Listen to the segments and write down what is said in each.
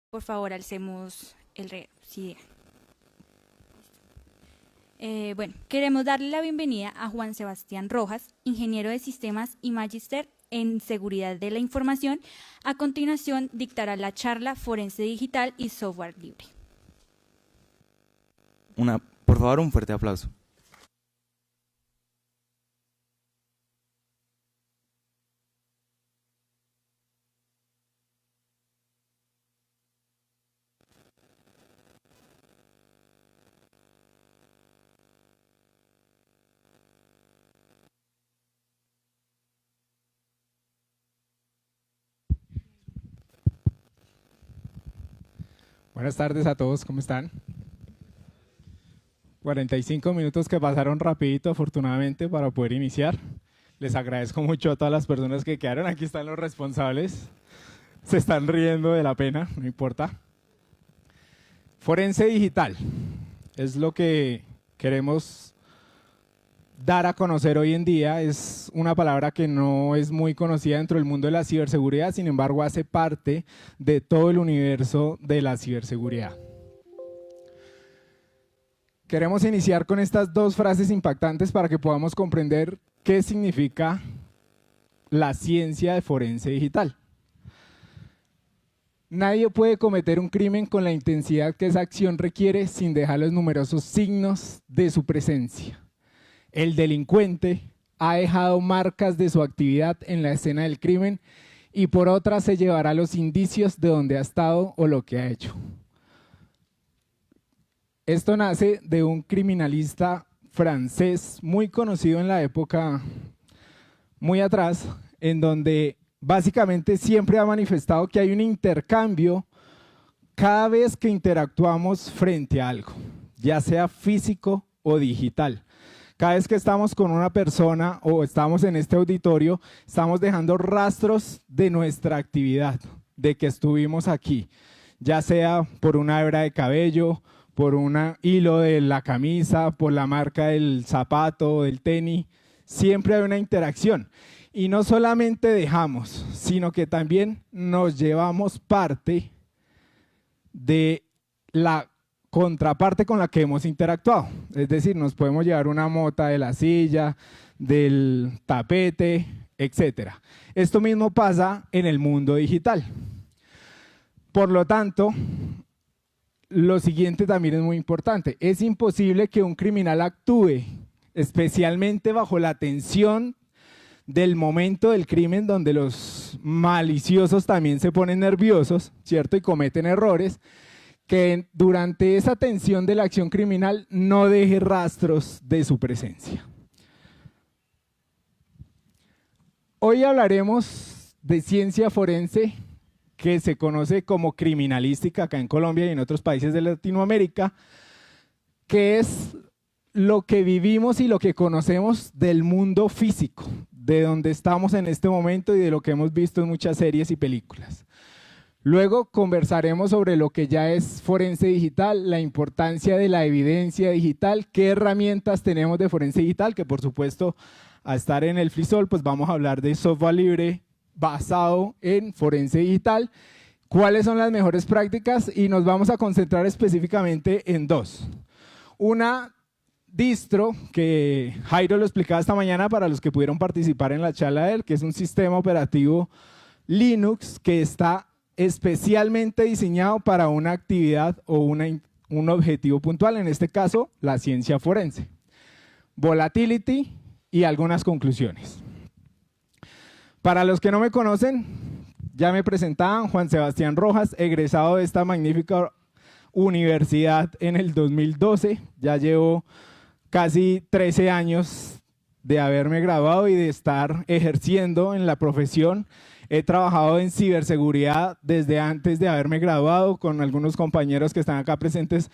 Por favor, alcemos el re. Sí. Bueno, queremos darle la bienvenida a Juan Sebastián Rojas, ingeniero de sistemas y magíster en seguridad de la información. A continuación, dictará la charla Forense Digital y Software Libre. Por favor, un fuerte aplauso. Buenas tardes a todos, ¿cómo están? 45 minutos que pasaron rapidito, afortunadamente, para poder iniciar. Les agradezco mucho a todas las personas que quedaron. Aquí están los responsables. Se están riendo de la pena, no importa. Forense digital es lo que queremos dar a conocer hoy en día. Es una palabra que no es muy conocida dentro del mundo de la ciberseguridad, sin embargo hace parte de todo el universo de la ciberseguridad. Queremos iniciar con estas dos frases impactantes para que podamos comprender qué significa la ciencia de forense digital. Nadie puede cometer un crimen con la intensidad que esa acción requiere sin dejar los numerosos signos de su presencia. El delincuente ha dejado marcas de su actividad en la escena del crimen y por otra se llevará los indicios de dónde ha estado o lo que ha hecho. Esto nace de un criminalista francés muy conocido en la época muy atrás, en donde básicamente siempre ha manifestado que hay un intercambio cada vez que interactuamos frente a algo, ya sea físico o digital. Cada vez que estamos con una persona o estamos en este auditorio, estamos dejando rastros de nuestra actividad, de que estuvimos aquí, ya sea por una hebra de cabello, por un hilo de la camisa, por la marca del zapato o del tenis. Siempre hay una interacción. Y no solamente dejamos, sino que también nos llevamos parte de la contraparte con la que hemos interactuado. Es decir, nos podemos llevar una mota de la silla, del tapete, etc. Esto mismo pasa en el mundo digital. Por lo tanto, lo siguiente también es muy importante. Es imposible que un criminal actúe, especialmente bajo la tensión del momento del crimen, donde los maliciosos también se ponen nerviosos, ¿cierto? Y cometen errores, que durante esa tensión de la acción criminal no deje rastros de su presencia. Hoy hablaremos de ciencia forense, que se conoce como criminalística acá en Colombia y en otros países de Latinoamérica, que es lo que vivimos y lo que conocemos del mundo físico, de donde estamos en este momento y de lo que hemos visto en muchas series y películas. Luego conversaremos sobre lo que ya es forense digital, la importancia de la evidencia digital, qué herramientas tenemos de forense digital, que por supuesto a estar en el FLISOL pues vamos a hablar de software libre basado en forense digital, cuáles son las mejores prácticas y nos vamos a concentrar específicamente en dos. Una distro que Jairo lo explicaba esta mañana para los que pudieron participar en la charla de él, que es un sistema operativo Linux que está especialmente diseñado para una actividad o un objetivo puntual, en este caso la ciencia forense. Volatility y algunas conclusiones. Para los que no me conocen, ya me presentaban, Juan Sebastián Rojas, egresado de esta magnífica universidad en el 2012, ya llevo casi 13 años de haberme graduado y de estar ejerciendo en la profesión. He trabajado en ciberseguridad desde antes de haberme graduado con algunos compañeros que están acá presentes.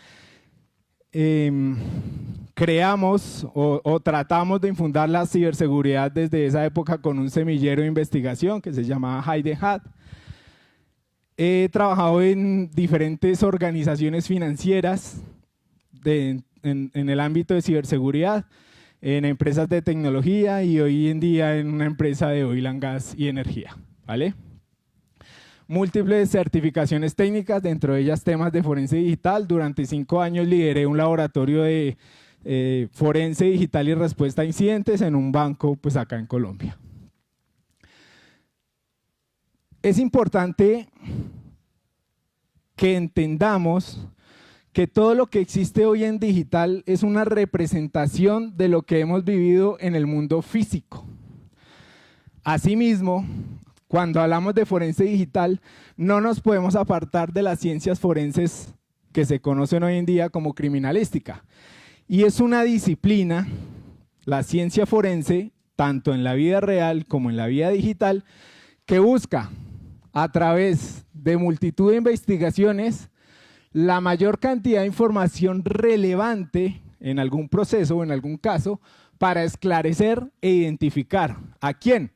Creamos o tratamos de infundar la ciberseguridad desde esa época con un semillero de investigación que se llamaba Hide the Hat. He trabajado en diferentes organizaciones financieras en el ámbito de ciberseguridad, en empresas de tecnología y hoy en día en una empresa de oil and gas y energía, ¿vale? múltiples certificaciones técnicas, dentro de ellas temas de forense digital. Durante 5 años lideré un laboratorio de forense digital y respuesta a incidentes en un banco pues acá en Colombia. Es importante que entendamos que todo lo que existe hoy en digital es una representación de lo que hemos vivido en el mundo físico. Asimismo, cuando hablamos de forense digital, no nos podemos apartar de las ciencias forenses que se conocen hoy en día como criminalística. Y es una disciplina, la ciencia forense, tanto en la vida real como en la vida digital, que busca, a través de multitud de investigaciones, la mayor cantidad de información relevante en algún proceso o en algún caso para esclarecer e identificar ¿a quién?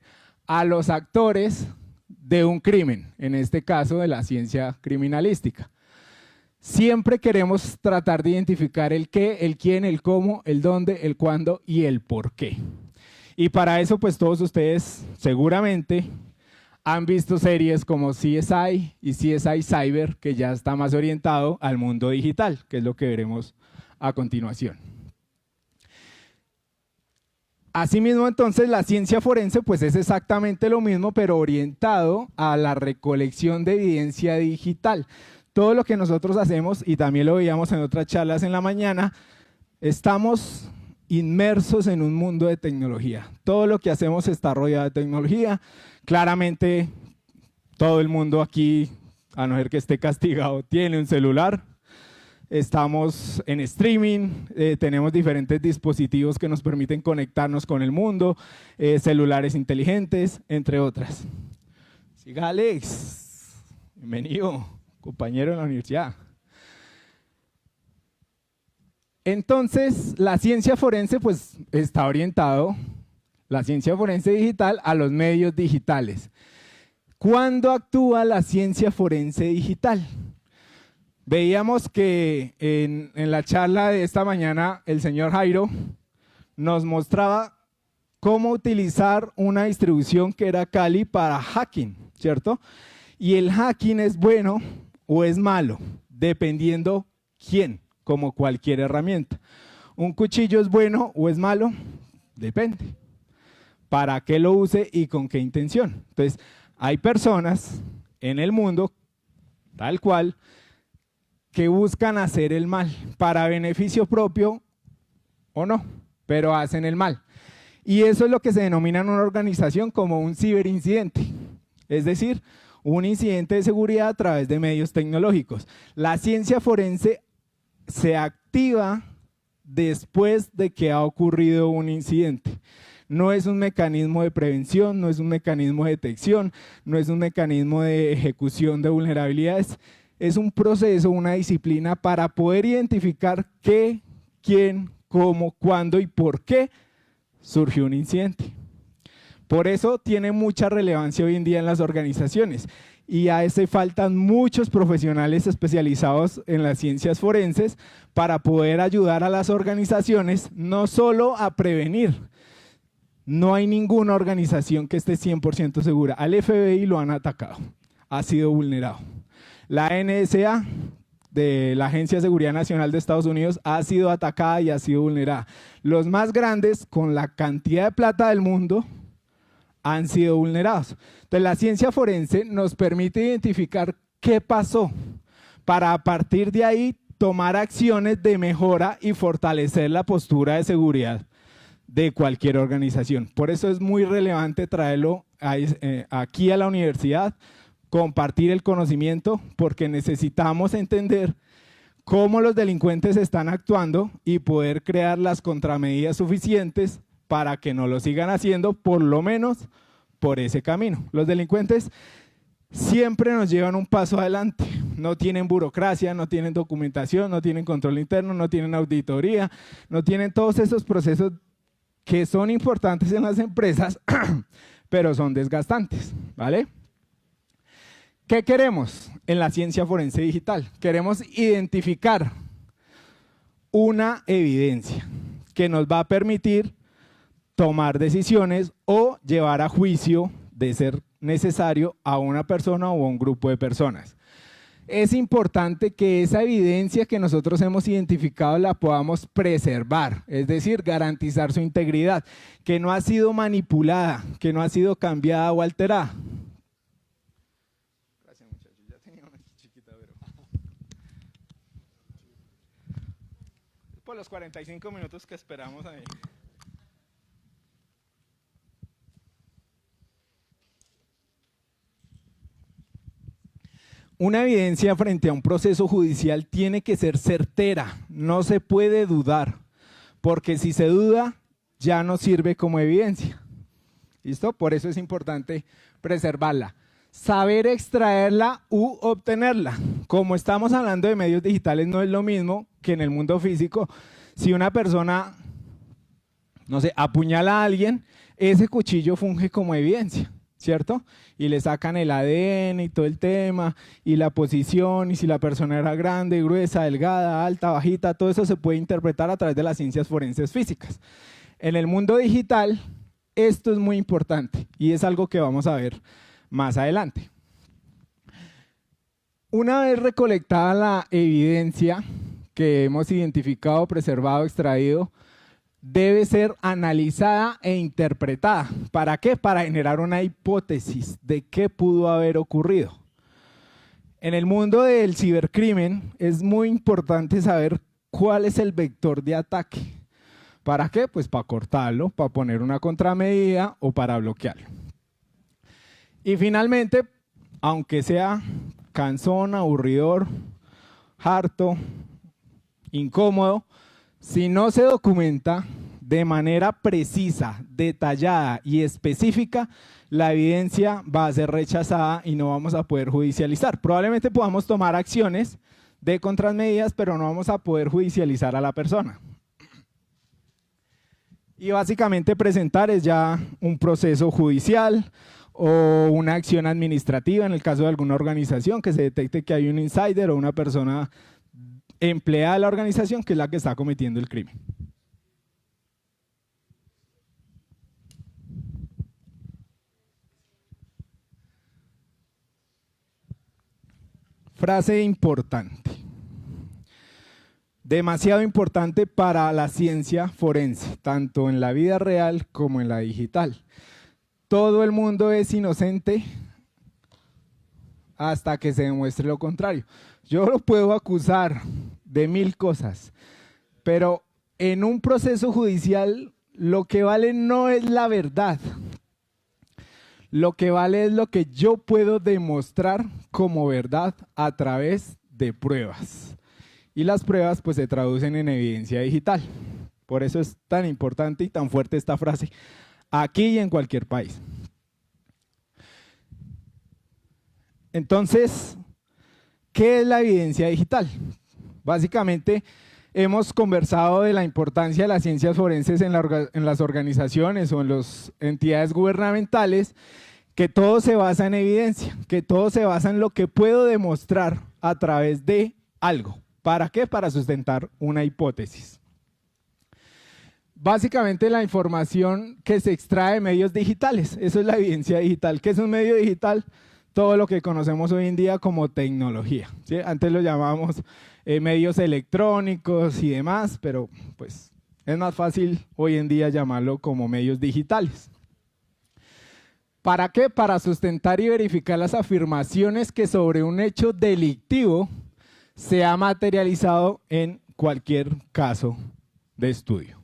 A los actores de un crimen, en este caso de la ciencia criminalística. Siempre queremos tratar de identificar el qué, el quién, el cómo, el dónde, el cuándo y el por qué. Y para eso pues todos ustedes seguramente han visto series como CSI y CSI Cyber, que ya está más orientado al mundo digital, que es lo que veremos a continuación. Asimismo, entonces, la ciencia forense pues es exactamente lo mismo, pero orientado a la recolección de evidencia digital. Todo lo que nosotros hacemos, y también lo veíamos en otras charlas en la mañana, estamos inmersos en un mundo de tecnología. Todo lo que hacemos está rodeado de tecnología. Claramente, todo el mundo aquí, a no ser que esté castigado, tiene un celular. Estamos en streaming, tenemos diferentes dispositivos que nos permiten conectarnos con el mundo, celulares inteligentes, entre otras. Siga Alex, bienvenido, compañero de la universidad. Entonces, la ciencia forense pues está orientado, la ciencia forense digital, a los medios digitales. ¿Cuándo actúa la ciencia forense digital? Veíamos que en la charla de esta mañana el señor Jairo nos mostraba cómo utilizar una distribución que era Kali para hacking, ¿cierto? Y el hacking es bueno o es malo, dependiendo quién, como cualquier herramienta. ¿Un cuchillo es bueno o es malo? Depende. ¿Para qué lo use y con qué intención? Entonces, hay personas en el mundo, tal cual, que buscan hacer el mal para beneficio propio o no, pero hacen el mal. Y eso es lo que se denomina en una organización como un ciberincidente, es decir, un incidente de seguridad a través de medios tecnológicos. La ciencia forense se activa después de que ha ocurrido un incidente. No es un mecanismo de prevención, no es un mecanismo de detección, no es un mecanismo de ejecución de vulnerabilidades. Es un proceso, una disciplina para poder identificar qué, quién, cómo, cuándo y por qué surgió un incidente. Por eso tiene mucha relevancia hoy en día en las organizaciones y a eso faltan muchos profesionales especializados en las ciencias forenses para poder ayudar a las organizaciones no solo a prevenir. No hay ninguna organización que esté 100% segura. Al FBI lo han atacado, ha sido vulnerado. La NSA, de la Agencia de Seguridad Nacional de Estados Unidos, ha sido atacada y ha sido vulnerada. Los más grandes, con la cantidad de plata del mundo, han sido vulnerados. Entonces, la ciencia forense nos permite identificar qué pasó para a partir de ahí tomar acciones de mejora y fortalecer la postura de seguridad de cualquier organización. Por eso es muy relevante traerlo aquí a la universidad, compartir el conocimiento, porque necesitamos entender cómo los delincuentes están actuando y poder crear las contramedidas suficientes para que no lo sigan haciendo, por lo menos por ese camino. Los delincuentes siempre nos llevan un paso adelante, no tienen burocracia, no tienen documentación, no tienen control interno, no tienen auditoría, no tienen todos esos procesos que son importantes en las empresas, pero son desgastantes, ¿vale? ¿Qué queremos en la ciencia forense digital? Queremos identificar una evidencia que nos va a permitir tomar decisiones o llevar a juicio, de ser necesario a una persona o a un grupo de personas. Es importante que esa evidencia que nosotros hemos identificado la podamos preservar, es decir, garantizar su integridad, que no ha sido manipulada, que no ha sido cambiada o alterada. Gracias, muchachos. Ya tenía una chiquita, pero... por los 45 minutos que esperamos ahí. Una evidencia frente a un proceso judicial tiene que ser certera, no se puede dudar, porque si se duda ya no sirve como evidencia. ¿Listo? Por eso es importante preservarla. Saber extraerla u obtenerla. Como estamos hablando de medios digitales, no es lo mismo que en el mundo físico. Si una persona, no sé, apuñala a alguien, ese cuchillo funge como evidencia, ¿cierto? Y le sacan el ADN y todo el tema, y la posición, y si la persona era grande, gruesa, delgada, alta, bajita, todo eso se puede interpretar a través de las ciencias forenses físicas. En el mundo digital, esto es muy importante, y es algo que vamos a ver más adelante. Una vez recolectada la evidencia que hemos identificado, preservado, extraído, debe ser analizada e interpretada. ¿Para qué? Para generar una hipótesis de qué pudo haber ocurrido. En el mundo del cibercrimen es muy importante saber cuál es el vector de ataque. ¿Para qué? Pues para cortarlo, para poner una contramedida o para bloquearlo. Y finalmente, aunque sea cansón, aburridor, harto, incómodo, si no se documenta de manera precisa, detallada y específica, la evidencia va a ser rechazada y no vamos a poder judicializar. Probablemente podamos tomar acciones de contramedidas, pero no vamos a poder judicializar a la persona. Y básicamente presentar es ya un proceso judicial o una acción administrativa en el caso de alguna organización que se detecte que hay un insider o una persona empleada de la organización que es la que está cometiendo el crimen. Frase importante. Demasiado importante para la ciencia forense, tanto en la vida real como en la digital. Todo el mundo es inocente hasta que se demuestre lo contrario. Yo lo puedo acusar de 1000 cosas, pero en un proceso judicial lo que vale no es la verdad. Lo que vale es lo que yo puedo demostrar como verdad a través de pruebas. Y las pruebas pues se traducen en evidencia digital. Por eso es tan importante y tan fuerte esta frase, aquí y en cualquier país. Entonces, ¿qué es la evidencia digital? Básicamente, hemos conversado de la importancia de las ciencias forenses en las organizaciones o en las entidades gubernamentales, que todo se basa en evidencia, que todo se basa en lo que puedo demostrar a través de algo. ¿Para qué? Para sustentar una hipótesis. Básicamente la información que se extrae de medios digitales, eso es la evidencia digital. ¿Qué es un medio digital? Todo lo que conocemos hoy en día como tecnología, ¿sí? Antes lo llamábamos medios electrónicos y demás, pero pues es más fácil hoy en día llamarlo como medios digitales. ¿Para qué? Para sustentar y verificar las afirmaciones que sobre un hecho delictivo se ha materializado en cualquier caso de estudio.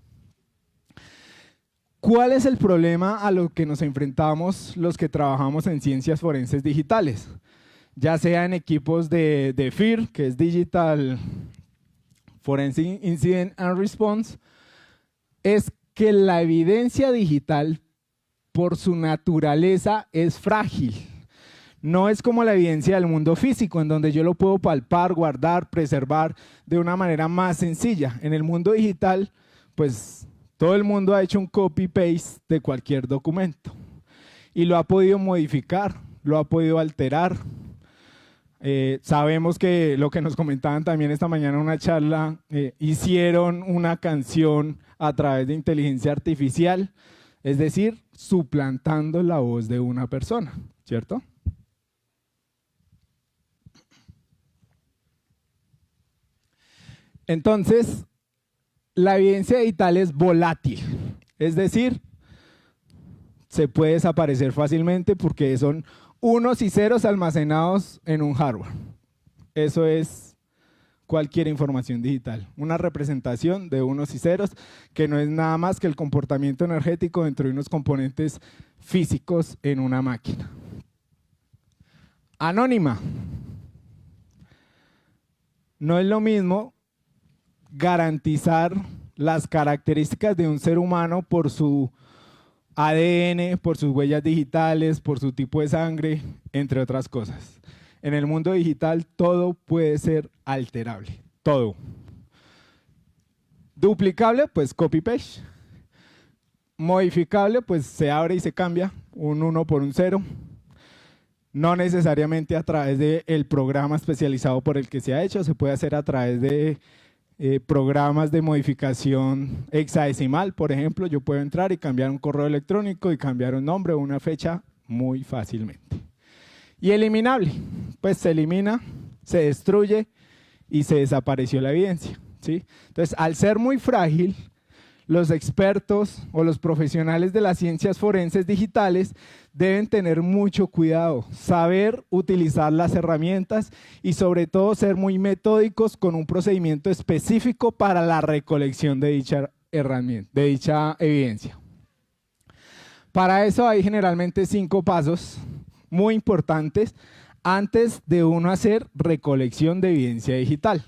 ¿Cuál es el problema a lo que nos enfrentamos los que trabajamos en ciencias forenses digitales? Ya sea en equipos de FIR, que es Digital Forensic Incident and Response, es que la evidencia digital, por su naturaleza, es frágil. No es como la evidencia del mundo físico, en donde yo lo puedo palpar, guardar, preservar de una manera más sencilla. En el mundo digital, pues todo el mundo ha hecho un copy-paste de cualquier documento y lo ha podido modificar, lo ha podido alterar. Sabemos que lo que nos comentaban también esta mañana en una charla, hicieron una canción a través de inteligencia artificial, es decir, suplantando la voz de una persona. ¿cierto? Entonces, la evidencia digital es volátil, es decir, se puede desaparecer fácilmente porque son unos y ceros almacenados en un hardware. Eso es cualquier información digital, una representación de unos y ceros que no es nada más que el comportamiento energético dentro de unos componentes físicos en una máquina. Anónima. No es lo mismo garantizar las características de un ser humano por su ADN, por sus huellas digitales, por su tipo de sangre, entre otras cosas. En el mundo digital todo puede ser alterable, todo. Duplicable, pues copy-paste. Modificable, pues se abre y se cambia, un 1 por un 0. No necesariamente a través del programa especializado por el que se ha hecho, se puede hacer a través de programas de modificación hexadecimal, por ejemplo. Yo puedo entrar y cambiar un correo electrónico y cambiar un nombre o una fecha muy fácilmente. Y eliminable, pues se elimina, se destruye y se desapareció la evidencia, ¿sí? Entonces, al ser muy frágil, los expertos o los profesionales de las ciencias forenses digitales deben tener mucho cuidado, saber utilizar las herramientas y sobre todo ser muy metódicos con un procedimiento específico para la recolección de dicha herramienta, de dicha evidencia. Para eso hay generalmente 5 pasos muy importantes antes de uno hacer recolección de evidencia digital.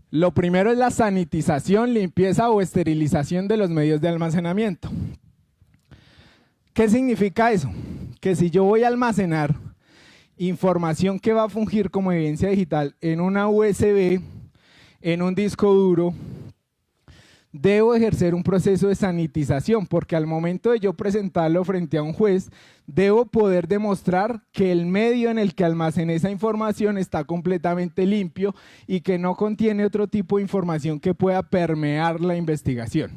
Lo primero es la sanitización, limpieza o esterilización de los medios de almacenamiento. ¿Qué significa eso? Que si yo voy a almacenar información que va a fungir como evidencia digital en una USB, en un disco duro, debo ejercer un proceso de sanitización, porque al momento de yo presentarlo frente a un juez, debo poder demostrar que el medio en el que almacené esa información está completamente limpio y que no contiene otro tipo de información que pueda permear la investigación.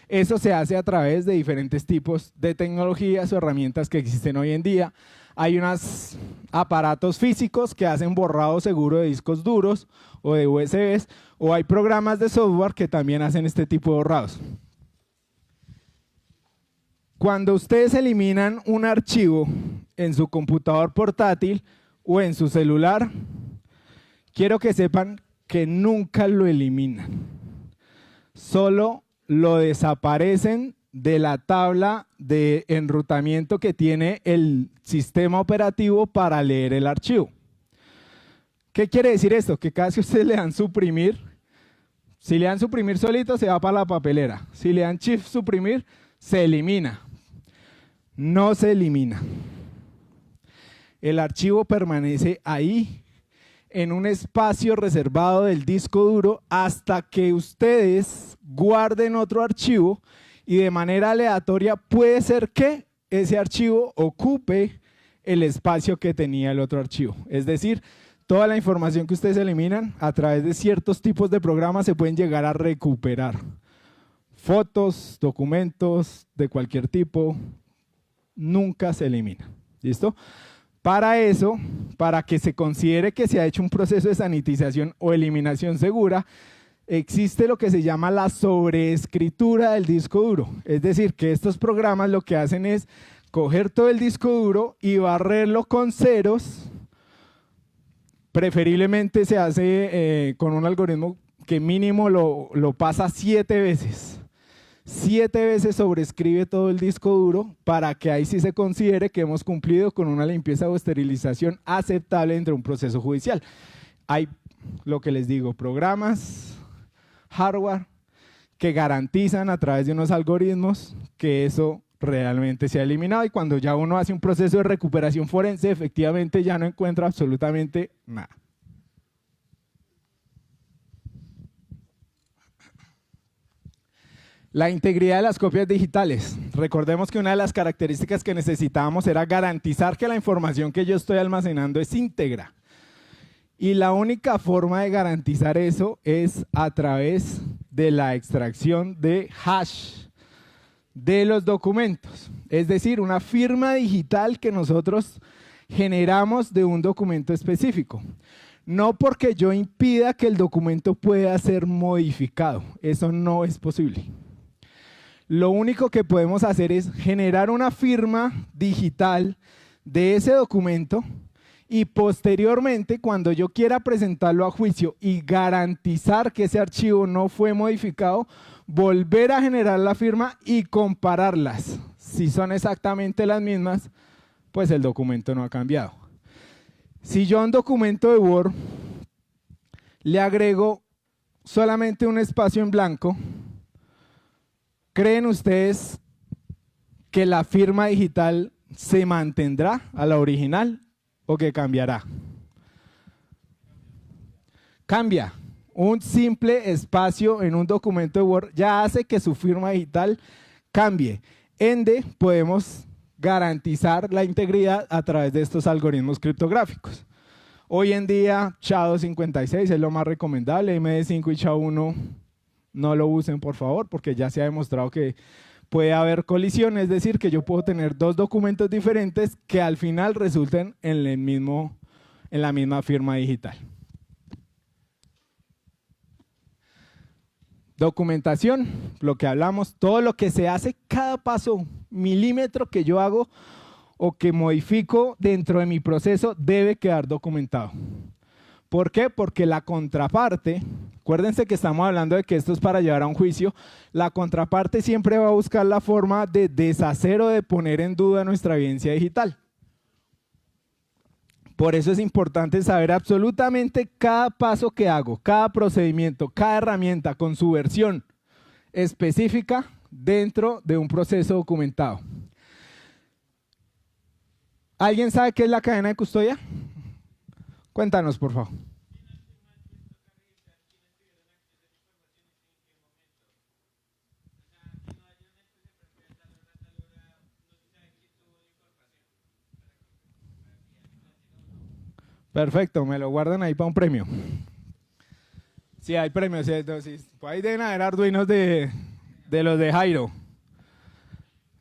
Eso se hace a través de diferentes tipos de tecnologías o herramientas que existen hoy en día. Hay unos aparatos físicos que hacen borrado seguro de discos duros o de USBs, o hay programas de software que también hacen este tipo de borrados. Cuando ustedes eliminan un archivo en su computador portátil o en su celular, quiero que sepan que nunca lo eliminan, solo lo desaparecen de la tabla de enrutamiento que tiene el sistema operativo para leer el archivo. ¿Qué quiere decir esto? Que cada vez que ustedes le dan suprimir, si le dan suprimir solito se va para la papelera, si le dan shift suprimir se elimina. No se elimina. El archivo permanece ahí, en un espacio reservado del disco duro, hasta que ustedes guarden otro archivo y de manera aleatoria puede ser que ese archivo ocupe el espacio que tenía el otro archivo. Es decir, toda la información que ustedes eliminan a través de ciertos tipos de programas se pueden llegar a recuperar. Fotos, documentos de cualquier tipo, nunca se eliminan. ¿Listo? Para eso, para que se considere que se ha hecho un proceso de sanitización o eliminación segura, existe lo que se llama la sobreescritura del disco duro. Es decir, que estos programas lo que hacen es coger todo el disco duro y barrerlo con ceros. Preferiblemente se hace con un algoritmo que mínimo lo pasa 7 veces. 7 veces sobrescribe todo el disco duro para que ahí sí se considere que hemos cumplido con una limpieza o esterilización aceptable dentro de un proceso judicial. Hay, lo que les digo, programas, hardware, que garantizan a través de unos algoritmos que eso realmente se ha eliminado, y cuando ya uno hace un proceso de recuperación forense, efectivamente ya no encuentra absolutamente nada. La integridad de las copias digitales. Recordemos que una de las características que necesitábamos era garantizar que la información que yo estoy almacenando es íntegra. Y la única forma de garantizar eso es a través de la extracción de hash de los documentos, es decir, una firma digital que nosotros generamos de un documento específico. No porque yo impida que el documento pueda ser modificado, eso no es posible. Lo único que podemos hacer es generar una firma digital de ese documento y posteriormente, cuando yo quiera presentarlo a juicio y garantizar que ese archivo no fue modificado, volver a generar la firma y compararlas. Si son exactamente las mismas, pues el documento no ha cambiado. Si yo a un documento de Word le agrego solamente un espacio en blanco, ¿creen ustedes que la firma digital se mantendrá a la original o que cambiará? Cambia. Un simple espacio en un documento de Word ya hace que su firma digital cambie. Ende, podemos garantizar la integridad a través de estos algoritmos criptográficos. Hoy en día, SHA-256 es lo más recomendable, MD5 y SHA-1 no lo usen por favor, porque ya se ha demostrado que puede haber colisión, es decir, que yo puedo tener dos documentos diferentes que al final resulten en la misma firma digital. Documentación, lo que hablamos, todo lo que se hace, cada paso, milímetro que yo hago o que modifico dentro de mi proceso debe quedar documentado. ¿Por qué? Porque la contraparte, acuérdense que estamos hablando de que esto es para llevar a un juicio, la contraparte siempre va a buscar la forma de deshacer o de poner en duda nuestra evidencia digital. Por eso es importante saber absolutamente cada paso que hago, cada procedimiento, cada herramienta con su versión específica dentro de un proceso documentado. ¿Alguien sabe qué es la cadena de custodia? Cuéntanos, por favor. Perfecto, me lo guardan ahí para un premio. Sí, hay premios, entonces, pues ahí deben haber arduinos de los de Jairo.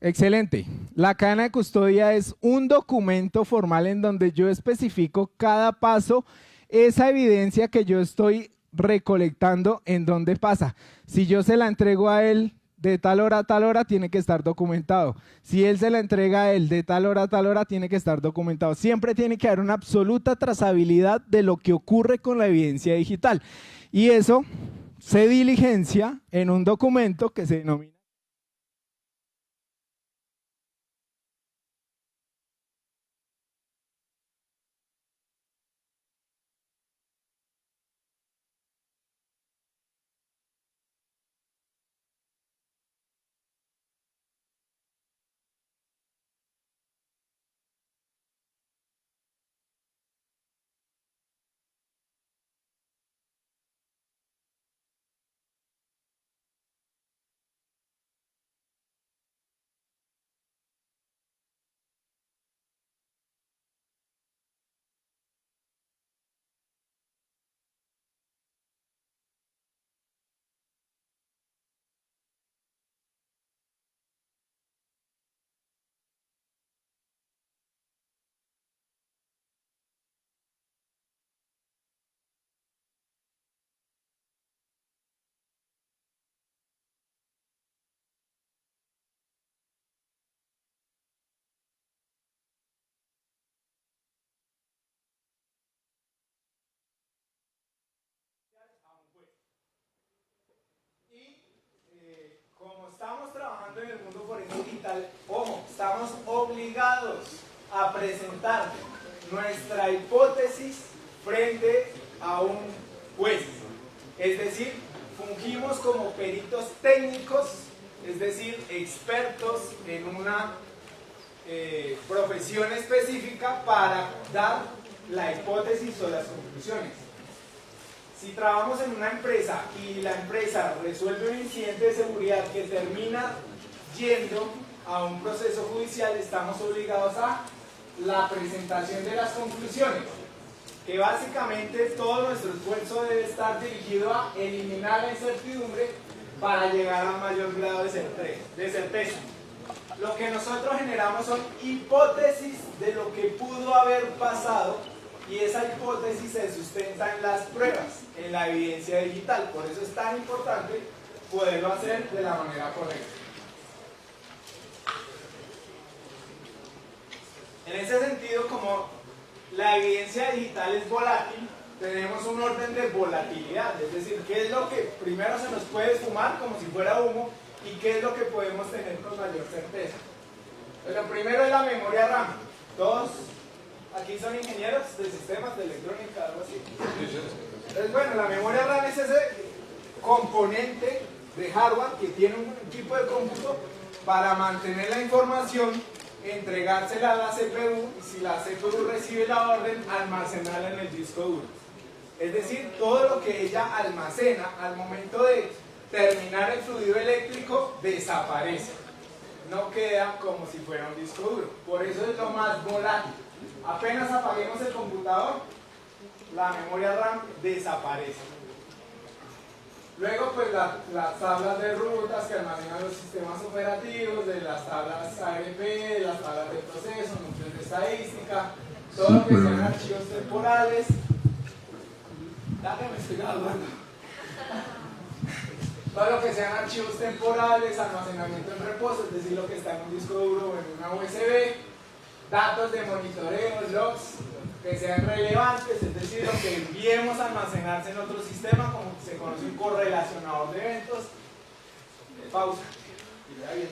Excelente. La cadena de custodia es un documento formal en donde yo especifico cada paso, esa evidencia que yo estoy recolectando en dónde pasa. Si yo se la entrego a él de tal hora a tal hora, tiene que estar documentado. Si él se la entrega a él de tal hora a tal hora, tiene que estar documentado. Siempre tiene que haber una absoluta trazabilidad de lo que ocurre con la evidencia digital. Y eso se diligencia en un documento que se denomina como estamos trabajando en el mundo forense digital, ojo, estamos obligados a presentar nuestra hipótesis frente a un juez. Es decir, fungimos como peritos técnicos, es decir, expertos en una profesión específica para dar la hipótesis o las conclusiones. Si trabajamos en una empresa y la empresa resuelve un incidente de seguridad que termina yendo a un proceso judicial, estamos obligados a la presentación de las conclusiones, que básicamente todo nuestro esfuerzo debe estar dirigido a eliminar la incertidumbre para llegar a un mayor grado de certeza. Lo que nosotros generamos son hipótesis de lo que pudo haber pasado, y esa hipótesis se sustenta en las pruebas, en la evidencia digital. Por eso es tan importante poderlo hacer de la manera correcta. En ese sentido, como la evidencia digital es volátil, tenemos un orden de volatilidad, es decir, qué es lo que primero se nos puede esfumar como si fuera humo y qué es lo que podemos tener con mayor certeza. Pues lo primero es la memoria RAM. Todos aquí son ingenieros de sistemas, de electrónica, algo así. Entonces, bueno, la memoria RAM es ese componente de hardware que tiene un equipo de cómputo para mantener la información, entregársela a la CPU, y si la CPU recibe la orden, almacenarla en el disco duro. Es decir, todo lo que ella almacena al momento de terminar el fluido eléctrico desaparece. No queda como si fuera un disco duro. Por eso es lo más volátil. Apenas apaguemos el computador, la memoria RAM desaparece. Luego, pues las tablas de rutas que almacenan los sistemas operativos, de las tablas ARP, de las tablas de proceso, núcleos de estadística, todo lo que sean archivos temporales. Dale, me estoy graduando. Todo lo que sean archivos temporales, almacenamiento en reposo, es decir, lo que está en un disco duro o en una USB, datos de monitoreo, logs que sean relevantes, es decir, lo que enviemos a almacenarse en otro sistema, como se conoce un correlacionador de eventos. Pausa. Y ya viene.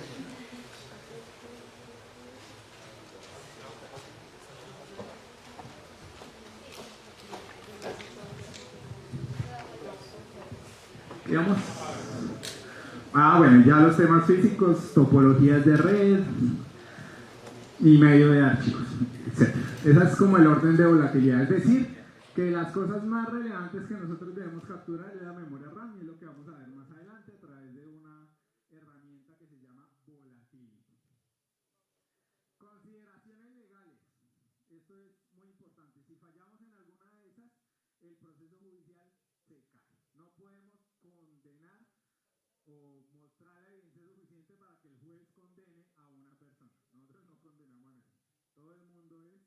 Digamos. Bueno, ya los temas físicos, topologías de red y medio de archivos, etc. Ese es como el orden de volatilidad, es decir, que las cosas más relevantes que nosotros debemos capturar es la memoria RAM, y es lo que vamos a ver más adelante a través de una herramienta que se llama volatility. Consideraciones legales. Esto es muy importante. Si fallamos en alguna de esas, el proceso judicial se cae. No podemos condenar o mostrar la evidencia suficiente para que el juez condene a una persona. Nosotros no condenamos a nadie. Todo el mundo es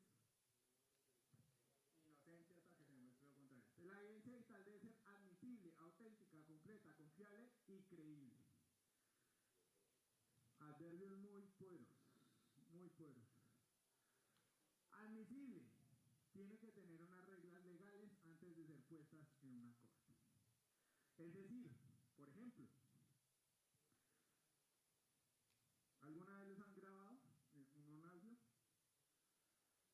inocente hasta que se demuestre lo contrario. La evidencia digital debe ser admisible, auténtica, completa, confiable y creíble. Adverbios muy poderosos, muy poderosos. Admisible. Tiene que tener unas reglas legales antes de ser puestas en una corte. Es decir, por ejemplo, ¿alguna vez los han grabado en un audio?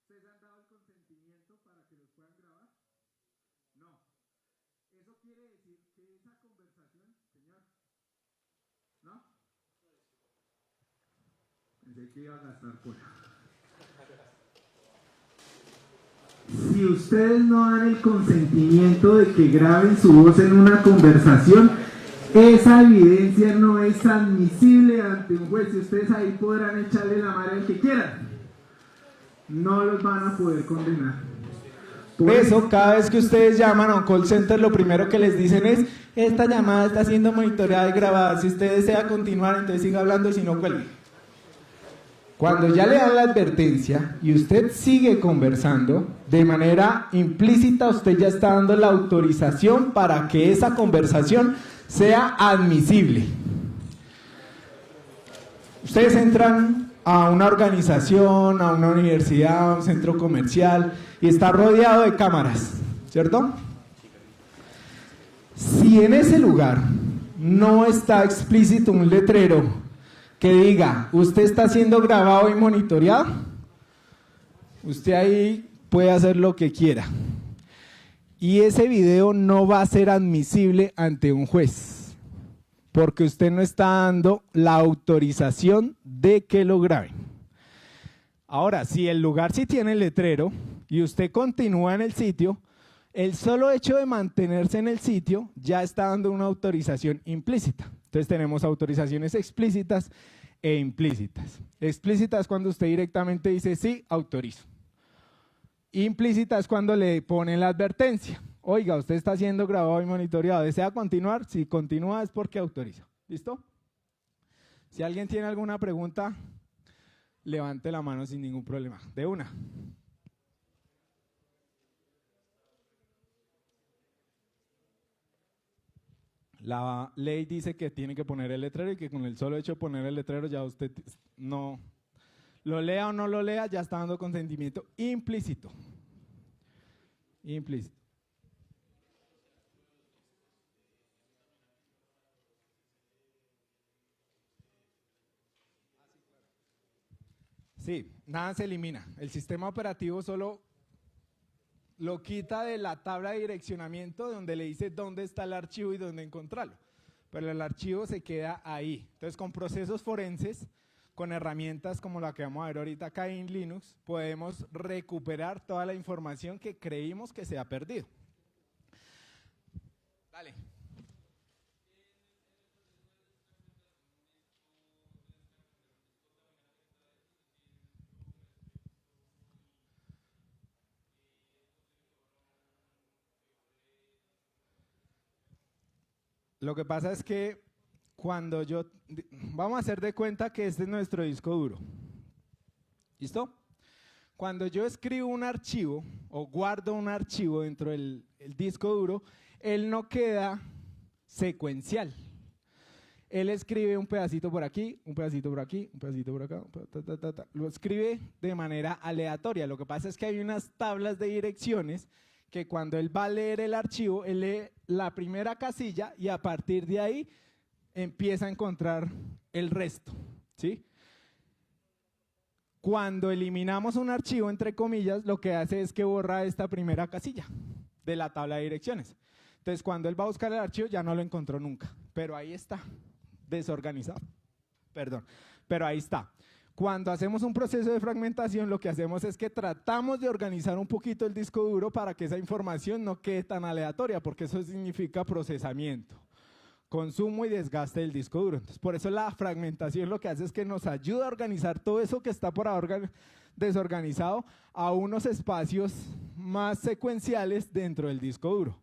¿Ustedes han dado el consentimiento para que los puedan grabar? No. Eso quiere decir que esa conversación, señor, ¿no? Pensé que iba a gastar por. Si ustedes no dan el consentimiento de que graben su voz en una conversación, esa evidencia no es admisible ante un juez, y ustedes ahí podrán echarle la madre al que quieran. No los van a poder condenar. Por eso, cada vez que ustedes llaman a un call center, lo primero que les dicen es: esta llamada está siendo monitoreada y grabada. Si usted desea continuar, entonces siga hablando, si no, cuelgue. Cuando ya le dan la advertencia y usted sigue conversando, de manera implícita usted ya está dando la autorización para que esa conversación sea admisible. Ustedes entran a una organización, a una universidad, a un centro comercial, y está rodeado de cámaras, ¿cierto? Si en ese lugar no está explícito un letrero que diga: usted está siendo grabado y monitoreado, usted ahí puede hacer lo que quiera. Y ese video no va a ser admisible ante un juez, porque usted no está dando la autorización de que lo graben. Ahora, si el lugar sí tiene letrero y usted continúa en el sitio, el solo hecho de mantenerse en el sitio ya está dando una autorización implícita. Entonces tenemos autorizaciones explícitas e implícitas. Explícitas cuando usted directamente dice: sí, autorizo. Implícita es cuando le ponen la advertencia: oiga, usted está siendo grabado y monitoreado, ¿desea continuar? Si continúa es porque autoriza. ¿Listo? Si alguien tiene alguna pregunta, levante la mano sin ningún problema. De una. La ley dice que tiene que poner el letrero y que con el solo hecho de poner el letrero ya usted no lo lea o no lo lea, ya está dando consentimiento implícito. Implícito. Sí, nada se elimina. El sistema operativo solo lo quita de la tabla de direccionamiento donde le dice dónde está el archivo y dónde encontrarlo. Pero el archivo se queda ahí. Entonces, con procesos forenses, con herramientas como la que vamos a ver ahorita acá en Linux, podemos recuperar toda la información que creímos que se ha perdido. Dale. Lo que pasa es que cuando vamos a hacer de cuenta que este es nuestro disco duro. ¿Listo? Cuando yo escribo un archivo o guardo un archivo dentro del disco duro, él no queda secuencial. Él escribe un pedacito por aquí, un pedacito por aquí, un pedacito por acá, lo escribe de manera aleatoria. Lo que pasa es que hay unas tablas de direcciones que cuando él va a leer el archivo, él lee la primera casilla y a partir de ahí empieza a encontrar el resto, ¿sí? Cuando eliminamos un archivo, entre comillas, lo que hace es que borra esta primera casilla de la tabla de direcciones. Entonces, cuando él va a buscar el archivo, ya no lo encontró nunca, pero ahí está, desorganizado. Perdón, pero ahí está. Cuando hacemos un proceso de fragmentación, lo que hacemos es que tratamos de organizar un poquito el disco duro para que esa información no quede tan aleatoria, porque eso significa procesamiento, consumo y desgaste del disco duro. Entonces, por eso la fragmentación lo que hace es que nos ayuda a organizar todo eso que está por ahora desorganizado a unos espacios más secuenciales dentro del disco duro.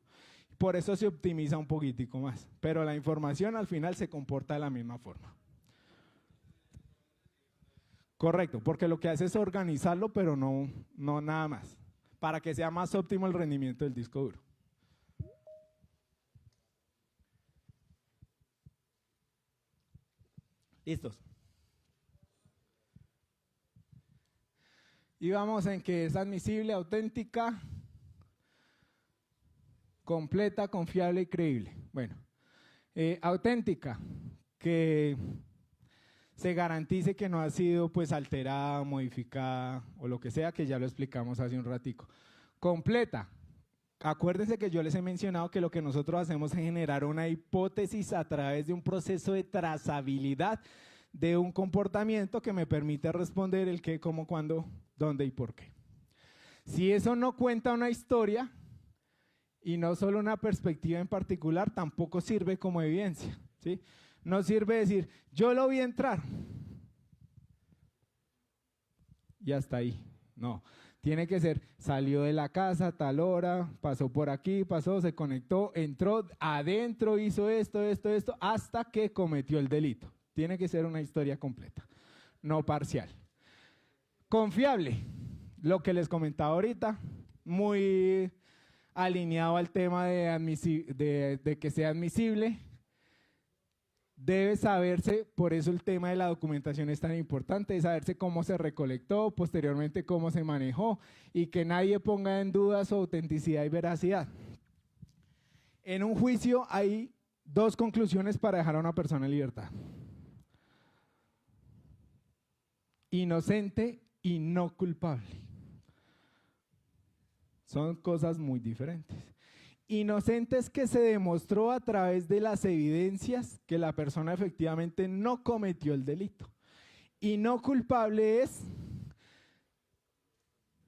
Por eso se optimiza un poquitico más, pero la información al final se comporta de la misma forma. Correcto, porque lo que hace es organizarlo, pero no nada más, para que sea más óptimo el rendimiento del disco duro. ¿Listos? Y vamos en que es admisible, auténtica, completa, confiable y creíble. Bueno, auténtica, que se garantice que no ha sido pues alterada, modificada o lo que sea, que ya lo explicamos hace un ratico. Completa. Acuérdense que yo les he mencionado que lo que nosotros hacemos es generar una hipótesis a través de un proceso de trazabilidad de un comportamiento que me permite responder el qué, cómo, cuándo, dónde y por qué. Si eso no cuenta una historia y no solo una perspectiva en particular, tampoco sirve como evidencia, ¿sí? No sirve decir, yo lo vi entrar y hasta ahí. No, tiene que ser, salió de la casa a tal hora, pasó por aquí, pasó, se conectó, entró adentro, hizo esto, hasta que cometió el delito. Tiene que ser una historia completa, no parcial. Confiable, lo que les comentaba ahorita, muy alineado al tema de que sea admisible. Debe saberse, por eso el tema de la documentación es tan importante, de saberse cómo se recolectó, posteriormente cómo se manejó y que nadie ponga en duda su autenticidad y veracidad. En un juicio hay dos conclusiones para dejar a una persona en libertad: inocente y no culpable. Son cosas muy diferentes. Inocente es que se demostró a través de las evidencias que la persona efectivamente no cometió el delito. Y no culpable es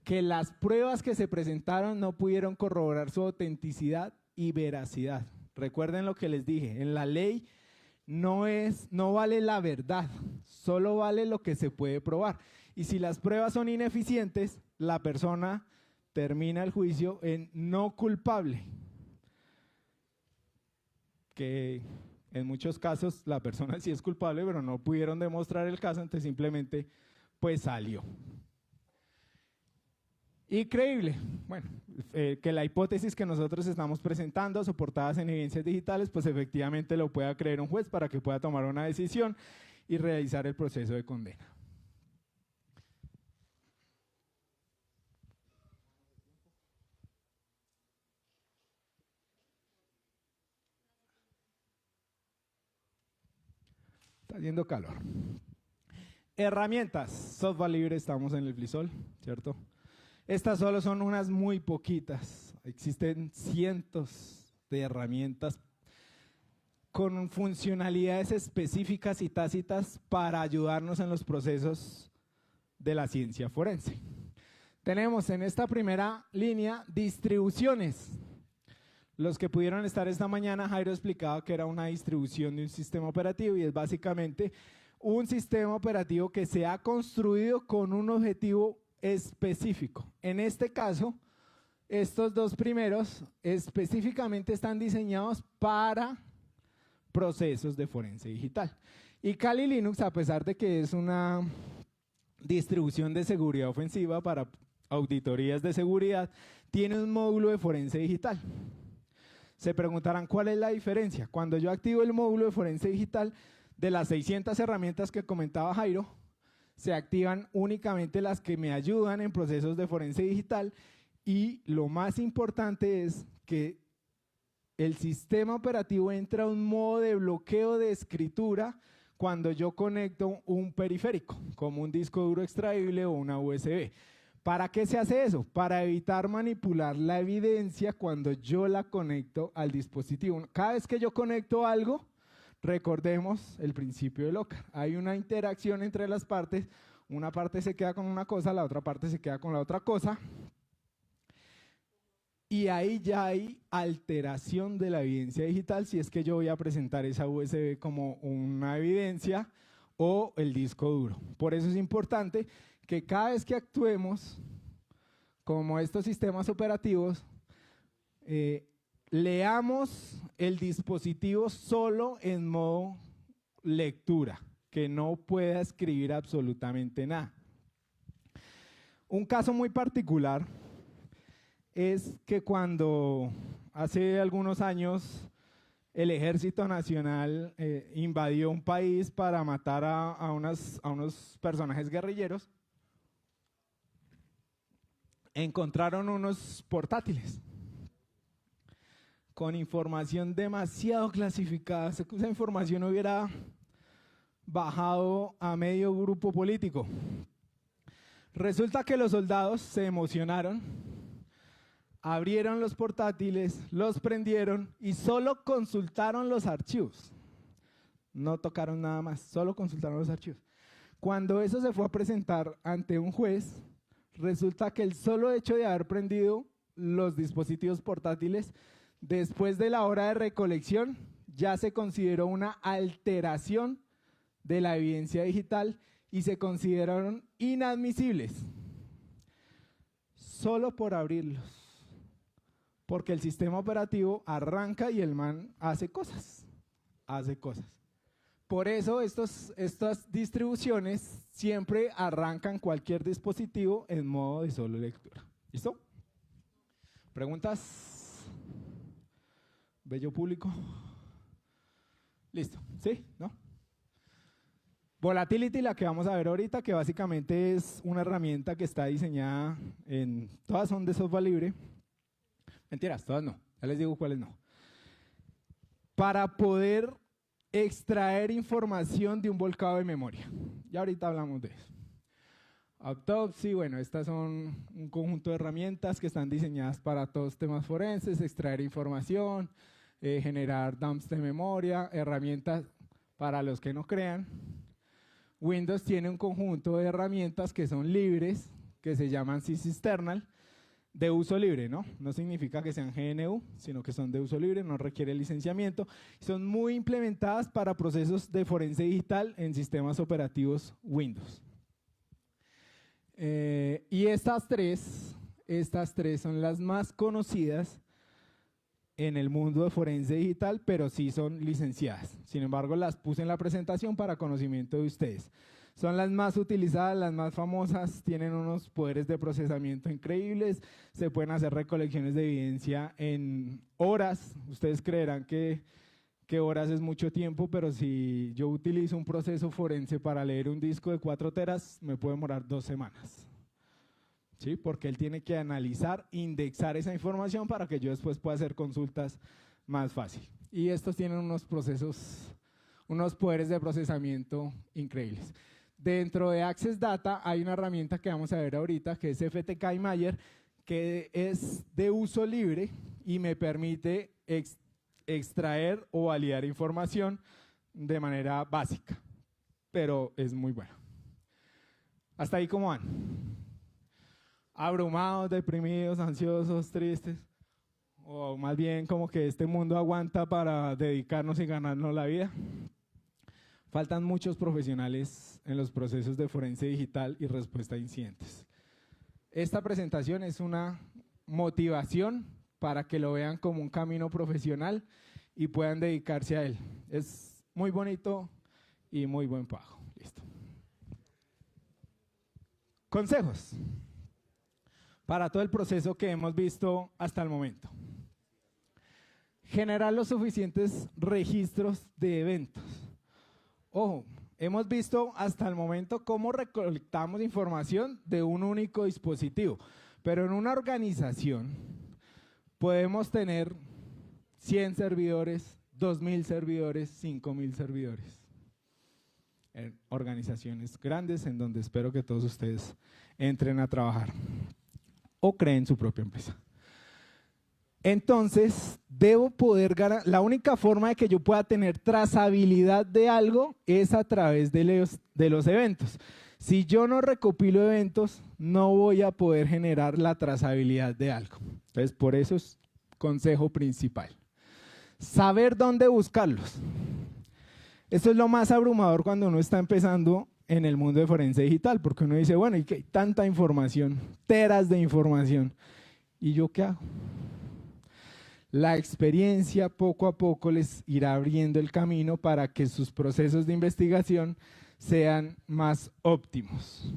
que las pruebas que se presentaron no pudieron corroborar su autenticidad y veracidad. Recuerden lo que les dije, en la ley no vale la verdad, solo vale lo que se puede probar. Y si las pruebas son ineficientes, la persona termina el juicio en no culpable. Que En muchos casos la persona sí es culpable, pero no pudieron demostrar el caso, entonces simplemente pues salió. Y creíble, bueno, que la hipótesis que nosotros estamos presentando, soportadas en evidencias digitales, pues efectivamente lo pueda creer un juez para que pueda tomar una decisión y realizar el proceso de condena. Está haciendo calor. Herramientas, software libre, estamos en el Flisol, ¿cierto? Estas solo son unas muy poquitas. Existen cientos de herramientas con funcionalidades específicas y tácitas para ayudarnos en los procesos de la ciencia forense. Tenemos en esta primera línea distribuciones. Los que pudieron estar esta mañana, Jairo explicaba que era una distribución de un sistema operativo y es básicamente un sistema operativo que se ha construido con un objetivo específico. En este caso, estos dos primeros específicamente están diseñados para procesos de forense digital. Y Kali Linux, a pesar de que es una distribución de seguridad ofensiva para auditorías de seguridad, tiene un módulo de forense digital. Se preguntarán cuál es la diferencia. Cuando yo activo el módulo de forense digital, de las 600 herramientas que comentaba Jairo, se activan únicamente las que me ayudan en procesos de forense digital y lo más importante es que el sistema operativo entra a un modo de bloqueo de escritura cuando yo conecto un periférico, como un disco duro extraíble o una USB. ¿Para qué se hace eso? Para evitar manipular la evidencia cuando yo la conecto al dispositivo. Cada vez que yo conecto algo, recordemos el principio de Locke. Hay una interacción entre las partes, una parte se queda con una cosa, la otra parte se queda con la otra cosa. Y ahí ya hay alteración de la evidencia digital si es que yo voy a presentar esa USB como una evidencia o el disco duro. Por eso es importante que cada vez que actuemos como estos sistemas operativos, leamos el dispositivo solo en modo lectura, que no pueda escribir absolutamente nada. Un caso muy particular es que cuando hace algunos años el Ejército Nacional invadió un país para matar a unos personajes guerrilleros, encontraron unos portátiles con información demasiado clasificada. Esa información hubiera bajado a medio grupo político. Resulta que los soldados se emocionaron, abrieron los portátiles, los prendieron y solo consultaron los archivos. No tocaron nada más, solo consultaron los archivos. Cuando eso se fue a presentar ante un juez, resulta que el solo hecho de haber prendido los dispositivos portátiles después de la hora de recolección ya se consideró una alteración de la evidencia digital y se consideraron inadmisibles solo por abrirlos, porque el sistema operativo arranca y el man hace cosas. Por eso estas distribuciones siempre arrancan cualquier dispositivo en modo de solo lectura. ¿Listo? ¿Preguntas? ¿Bello público? ¿Listo? ¿Sí? ¿No? Volatility, la que vamos a ver ahorita, que básicamente es una herramienta que está diseñada todas son de software libre. Mentiras, todas no. Ya les digo cuáles no. Para poder extraer información de un volcado de memoria. Ya ahorita hablamos de eso. Autopsy, bueno, estas son un conjunto de herramientas que están diseñadas para todos temas forenses, extraer información, generar dumps de memoria, herramientas para los que no crean. Windows tiene un conjunto de herramientas que son libres, que se llaman sysexternal, de uso libre, ¿no? No significa que sean GNU, sino que son de uso libre, no requiere licenciamiento. Son muy implementadas para procesos de forense digital en sistemas operativos Windows. Y estas tres son las más conocidas en el mundo de forense digital, pero sí son licenciadas. Sin embargo, las puse en la presentación para conocimiento de ustedes. Son las más utilizadas, las más famosas, tienen unos poderes de procesamiento increíbles, se pueden hacer recolecciones de evidencia en horas. Ustedes creerán que horas es mucho tiempo, pero si yo utilizo un proceso forense para leer un disco de 4 teras, me puede demorar 2 semanas. ¿Sí? Porque él tiene que analizar, indexar esa información para que yo después pueda hacer consultas más fácil. Y estos tienen unos procesos, unos poderes de procesamiento increíbles. Dentro de Access Data hay una herramienta que vamos a ver ahorita, que es FTK Imager, que es de uso libre y me permite extraer o validar información de manera básica, pero es muy buena. ¿Hasta ahí cómo van? ¿Abrumados, deprimidos, ansiosos, tristes? O más bien como que este mundo aguanta para dedicarnos y ganarnos la vida. Faltan muchos profesionales en los procesos de forense digital y respuesta a incidentes. Esta presentación es una motivación para que lo vean como un camino profesional y puedan dedicarse a él. Es muy bonito y muy buen pago. Listo. Consejos para todo el proceso que hemos visto hasta el momento. Generar los suficientes registros de eventos. Ojo, hemos visto hasta el momento cómo recolectamos información de un único dispositivo, pero en una organización podemos tener 100 servidores, 2.000 servidores, 5.000 servidores. En organizaciones grandes en donde espero que todos ustedes entren a trabajar o creen su propia empresa. Entonces, debo poder la única forma de que yo pueda tener trazabilidad de algo es a través de los eventos. Si yo no recopilo eventos, no voy a poder generar la trazabilidad de algo. Entonces, por eso es consejo principal. Saber dónde buscarlos. Eso es lo más abrumador cuando uno está empezando en el mundo de forense digital, porque uno dice, bueno, ¿y qué? Tanta información, teras de información, ¿y yo qué hago? La experiencia poco a poco les irá abriendo el camino para que sus procesos de investigación sean más óptimos.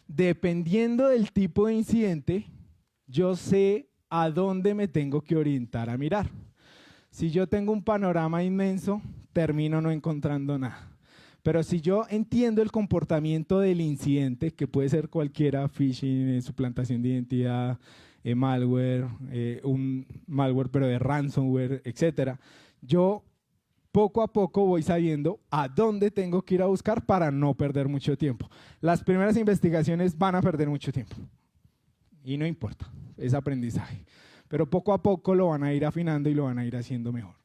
Dependiendo del tipo de incidente, yo sé a dónde me tengo que orientar a mirar. Si yo tengo un panorama inmenso, termino no encontrando nada. Pero si yo entiendo el comportamiento del incidente, que puede ser cualquiera, phishing, suplantación de identidad, malware, un malware pero de ransomware, etcétera, yo poco a poco voy sabiendo a dónde tengo que ir a buscar para no perder mucho tiempo. Las primeras investigaciones van a perder mucho tiempo y no importa, es aprendizaje. Pero poco a poco lo van a ir afinando y lo van a ir haciendo mejor.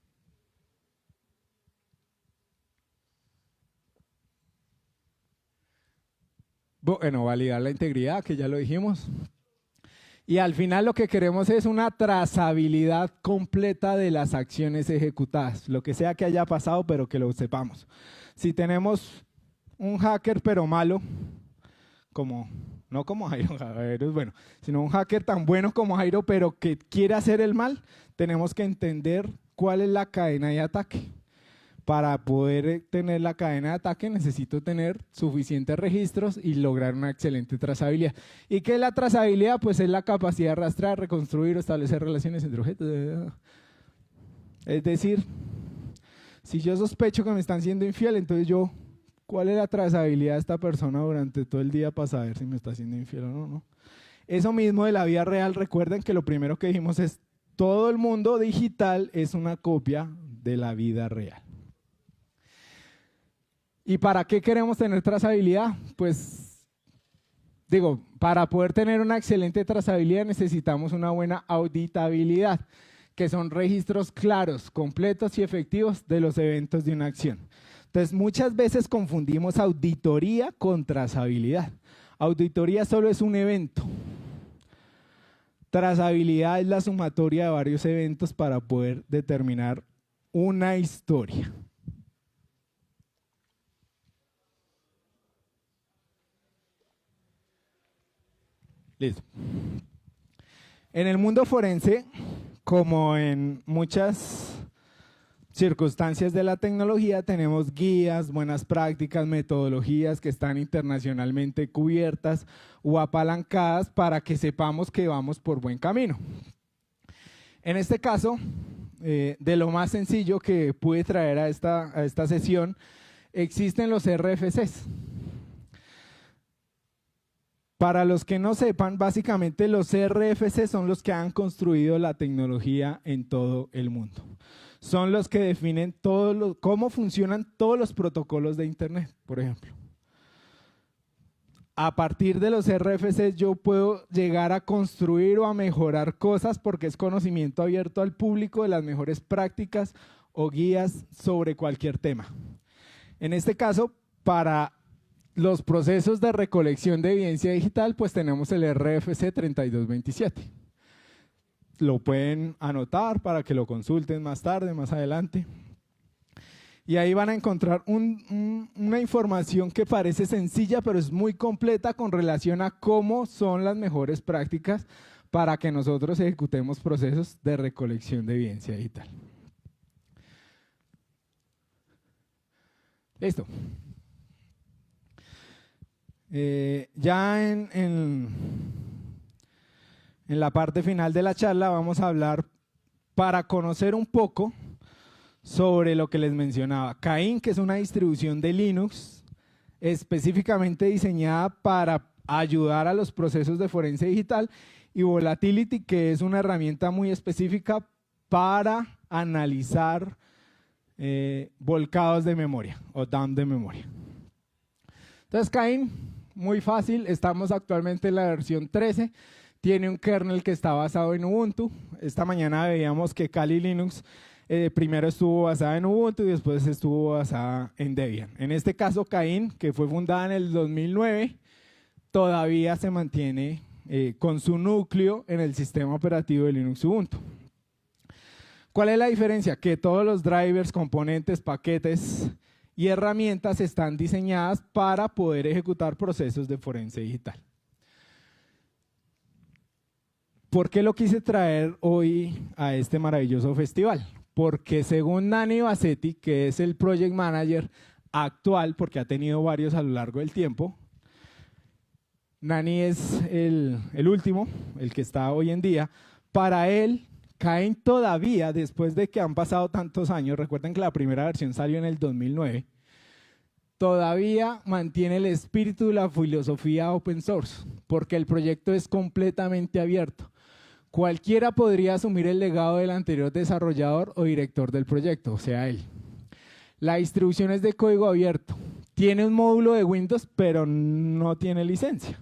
Bueno, validar la integridad, que ya lo dijimos. Y al final lo que queremos es una trazabilidad completa de las acciones ejecutadas, lo que sea que haya pasado, pero que lo sepamos. Si tenemos un hacker pero malo, no como Jairo es bueno, sino un hacker tan bueno como Jairo, pero que quiere hacer el mal, tenemos que entender cuál es la cadena de ataque. Para poder tener la cadena de ataque necesito tener suficientes registros y lograr una excelente trazabilidad. ¿Y qué es la trazabilidad? Pues es la capacidad de rastrear, reconstruir o establecer relaciones entre objetos. Es decir, si yo sospecho que me están siendo infiel, entonces ¿cuál es la trazabilidad de esta persona durante todo el día para saber si me está siendo infiel o no? Eso mismo de la vida real, recuerden que lo primero que dijimos es todo el mundo digital es una copia de la vida real. ¿Y para qué queremos tener trazabilidad? Pues, para poder tener una excelente trazabilidad necesitamos una buena auditabilidad, que son registros claros, completos y efectivos de los eventos de una acción. Entonces, muchas veces confundimos auditoría con trazabilidad. Auditoría solo es un evento. Trazabilidad es la sumatoria de varios eventos para poder determinar una historia. Listo. En el mundo forense como en muchas circunstancias de la tecnología, tenemos guías, buenas prácticas, metodologías que están internacionalmente cubiertas o apalancadas para que sepamos que vamos por buen camino. En este caso, de lo más sencillo que pude traer a esta sesión, existen los RFCs. Para los que no sepan, básicamente los RFC son los que han construido la tecnología en todo el mundo. Son los que definen cómo funcionan todos los protocolos de Internet, por ejemplo. A partir de los RFC yo puedo llegar a construir o a mejorar cosas porque es conocimiento abierto al público de las mejores prácticas o guías sobre cualquier tema. En este caso, para los procesos de recolección de evidencia digital, pues tenemos el RFC 3227. Lo pueden anotar para que lo consulten más tarde, más adelante. Y ahí van a encontrar una información que parece sencilla, pero es muy completa con relación a cómo son las mejores prácticas para que nosotros ejecutemos procesos de recolección de evidencia digital. Listo. Ya en la parte final de la charla vamos a hablar para conocer un poco sobre lo que les mencionaba. Cain, que es una distribución de Linux específicamente diseñada para ayudar a los procesos de forense digital, y Volatility, que es una herramienta muy específica para analizar volcados de memoria o dump de memoria. Entonces Cain, muy fácil, estamos actualmente en la versión 13, tiene un kernel que está basado en Ubuntu. Esta mañana veíamos que Kali Linux primero estuvo basada en Ubuntu y después estuvo basada en Debian. En este caso Cain, que fue fundada en el 2009, todavía se mantiene con su núcleo en el sistema operativo de Linux Ubuntu. ¿Cuál es la diferencia? Que todos los drivers, componentes, paquetes y herramientas están diseñadas para poder ejecutar procesos de forense digital. ¿Por qué lo quise traer hoy a este maravilloso festival? Porque según Nani Bassetti, que es el Project Manager actual, porque ha tenido varios a lo largo del tiempo, Nani es el último, el que está hoy en día. Para él, Cain todavía, después de que han pasado tantos años, recuerden que la primera versión salió en el 2009, todavía mantiene el espíritu de la filosofía open source, porque el proyecto es completamente abierto. Cualquiera podría asumir el legado del anterior desarrollador o director del proyecto, o sea, él. La distribución es de código abierto. Tiene un módulo de Windows, pero no tiene licencia.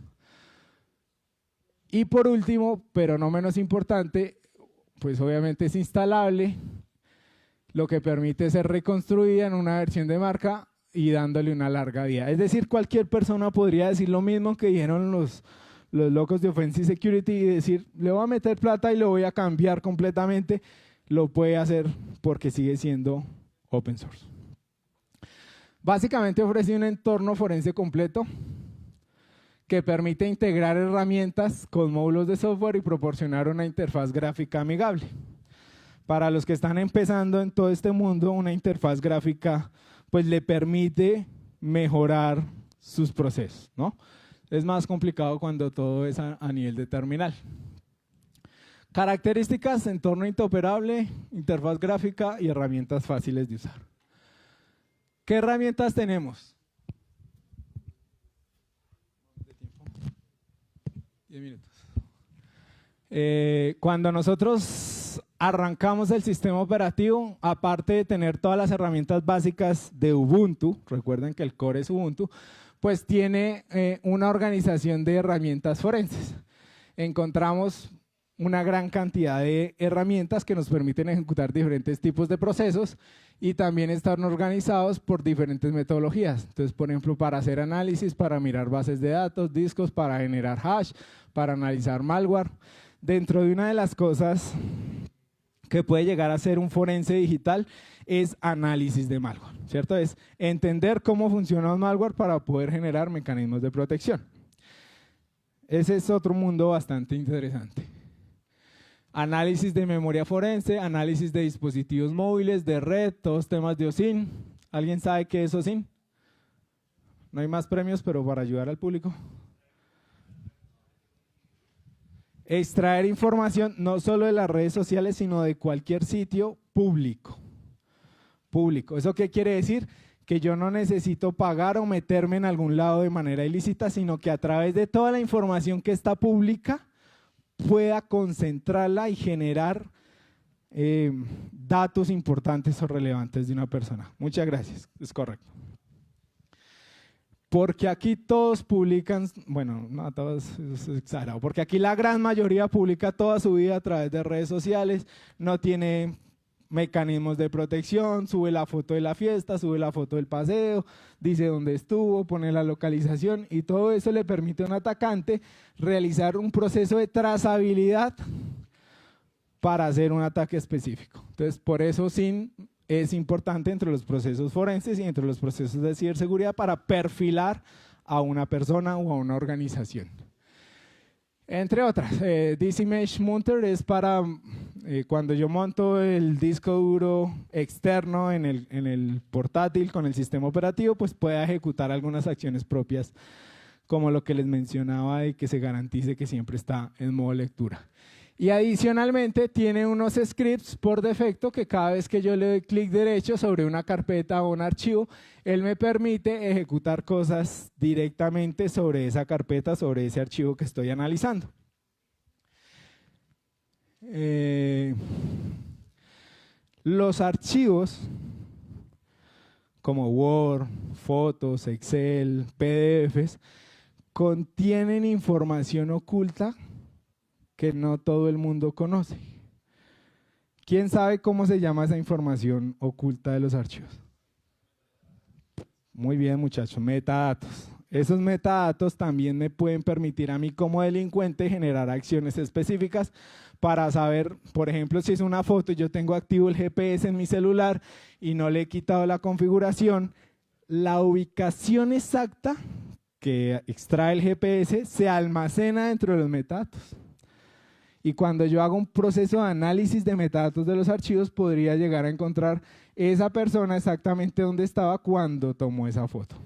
Y por último, pero no menos importante, pues obviamente es instalable, lo que permite ser reconstruida en una versión de marca y dándole una larga vida. Es decir, cualquier persona podría decir lo mismo que dijeron los locos de Offensive Security y decir, le voy a meter plata y lo voy a cambiar completamente. Lo puede hacer porque sigue siendo open source. Básicamente ofrece un entorno forense completo que permite integrar herramientas con módulos de software y proporcionar una interfaz gráfica amigable. Para los que están empezando en todo este mundo, una interfaz gráfica pues le permite mejorar sus procesos, ¿no? Es más complicado cuando todo es a nivel de terminal. Características: entorno interoperable, interfaz gráfica y herramientas fáciles de usar. ¿Qué herramientas tenemos? 10 minutos. Cuando nosotros arrancamos el sistema operativo, aparte de tener todas las herramientas básicas de Ubuntu, recuerden que el core es Ubuntu, pues tiene una organización de herramientas forenses. Encontramos una gran cantidad de herramientas que nos permiten ejecutar diferentes tipos de procesos y también están organizados por diferentes metodologías. Entonces, por ejemplo, para hacer análisis, para mirar bases de datos, discos, para generar hash, para analizar malware. Dentro de una de las cosas que puede llegar a ser un forense digital es análisis de malware, ¿cierto? Es entender cómo funciona un malware para poder generar mecanismos de protección. Ese es otro mundo bastante interesante. Análisis de memoria forense, análisis de dispositivos móviles, de red, todos temas de OSINT. ¿Alguien sabe qué es OSINT? No hay más premios, pero para ayudar al público. Extraer información no solo de las redes sociales, sino de cualquier sitio público. ¿Eso qué quiere decir? Que yo no necesito pagar o meterme en algún lado de manera ilícita, sino que a través de toda la información que está pública pueda concentrarla y generar datos importantes o relevantes de una persona. Muchas gracias, es correcto. Porque aquí todos publican, bueno, no todos, es exagerado, porque aquí la gran mayoría publica toda su vida a través de redes sociales, no tiene mecanismos de protección, sube la foto de la fiesta, sube la foto del paseo, dice dónde estuvo, pone la localización y todo eso le permite a un atacante realizar un proceso de trazabilidad para hacer un ataque específico. Entonces, por eso SIN es importante entre los procesos forenses y entre los procesos de ciberseguridad para perfilar a una persona o a una organización. Entre otras, This Image Mounter es para cuando yo monto el disco duro externo en el portátil con el sistema operativo, pues pueda ejecutar algunas acciones propias, como lo que les mencionaba de que se garantice que siempre está en modo lectura. Y adicionalmente tiene unos scripts por defecto que cada vez que yo le doy clic derecho sobre una carpeta o un archivo, él me permite ejecutar cosas directamente sobre esa carpeta, sobre ese archivo que estoy analizando. Los archivos como Word, fotos, Excel, PDFs, contienen información oculta que no todo el mundo conoce. ¿Quién sabe cómo se llama esa información oculta de los archivos? Muy bien, muchachos, metadatos. Esos metadatos también me pueden permitir a mí como delincuente generar acciones específicas para saber, por ejemplo, si es una foto y yo tengo activo el GPS en mi celular y no le he quitado la configuración, la ubicación exacta que extrae el GPS se almacena dentro de los metadatos. Y cuando yo hago un proceso de análisis de metadatos de los archivos, podría llegar a encontrar esa persona exactamente donde estaba cuando tomó esa foto.